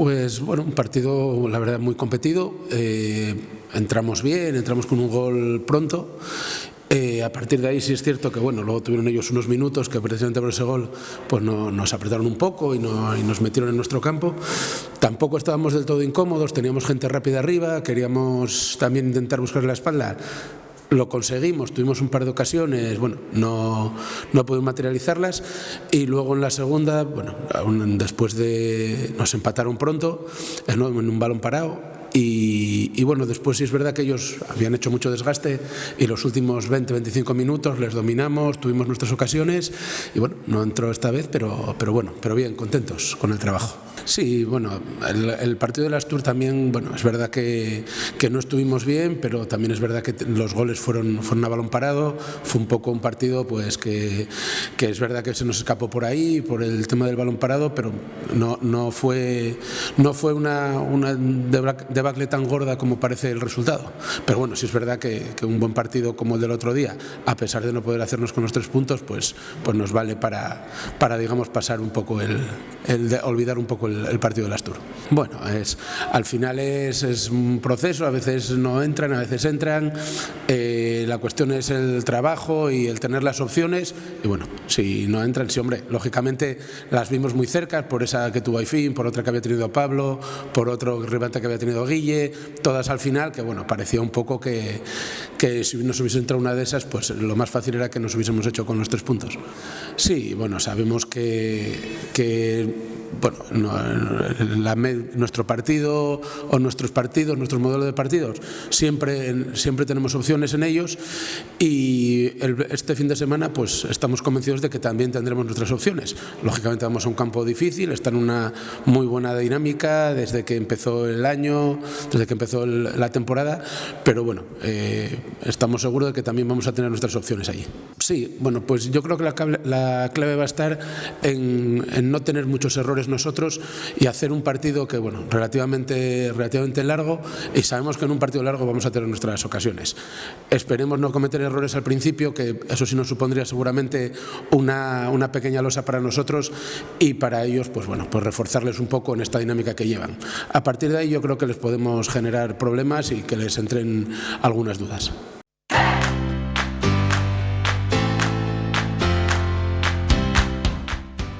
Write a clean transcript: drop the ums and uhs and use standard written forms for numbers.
Pues bueno, un partido la verdad muy competido, entramos bien, entramos con un gol pronto. A partir de ahí sí es cierto que bueno, luego tuvieron ellos unos minutos que precisamente por ese gol pues nos apretaron un poco y nos metieron en nuestro campo. Tampoco estábamos del todo incómodos, teníamos gente rápida arriba, queríamos también intentar buscar la espalda. Lo conseguimos, tuvimos un par de ocasiones, bueno, no pudimos materializarlas y luego en la segunda, bueno, después de nos empataron pronto en un balón parado. Y bueno, después sí es verdad que ellos habían hecho mucho desgaste y los últimos 20-25 minutos les dominamos, tuvimos nuestras ocasiones y bueno, no entró esta vez, pero bien, contentos con el trabajo. Sí, bueno, el partido de Astur también, bueno, es verdad que no estuvimos bien, pero también es verdad que los goles fueron a balón parado, fue un poco un partido pues que es verdad que se nos escapó por ahí, por el tema del balón parado, pero no fue una debacle tan gorda como parece el resultado. Pero bueno, sí es verdad que un buen partido como el del otro día, a pesar de no poder hacernos con los 3 puntos, pues nos vale para digamos pasar un poco olvidar un poco el partido del Astur. Bueno, al final es un proceso, a veces no entran, a veces entran. La cuestión es el trabajo y el tener las opciones y bueno, si no entran, sí hombre, lógicamente las vimos muy cerca, por esa que tuvo Aifín, por otra que había tenido Pablo, por otro remate que había tenido Guille, todas al final que bueno, parecía un poco que si nos hubiese entrado una de esas, pues lo más fácil era que nos hubiésemos hecho con los 3 puntos. Sí, bueno, sabemos que bueno, nuestro partido o nuestros partidos, nuestro modelo de partidos, siempre tenemos opciones en ellos y este fin de semana pues estamos convencidos de que también tendremos nuestras opciones. Lógicamente vamos a un campo difícil, está en una muy buena dinámica desde que empezó el año, desde que empezó la temporada, pero bueno, estamos seguros de que también vamos a tener nuestras opciones allí. Sí, bueno, pues yo creo que la clave va a estar en no tener muchos errores nosotros y hacer un partido que bueno, relativamente largo, y sabemos que en un partido largo vamos a tener nuestras ocasiones. Esperemos no cometer errores al principio, que eso sí nos supondría seguramente una pequeña losa para nosotros y para ellos pues bueno, pues reforzarles un poco en esta dinámica que llevan. A partir de ahí yo creo que les podemos generar problemas y que les entren algunas dudas.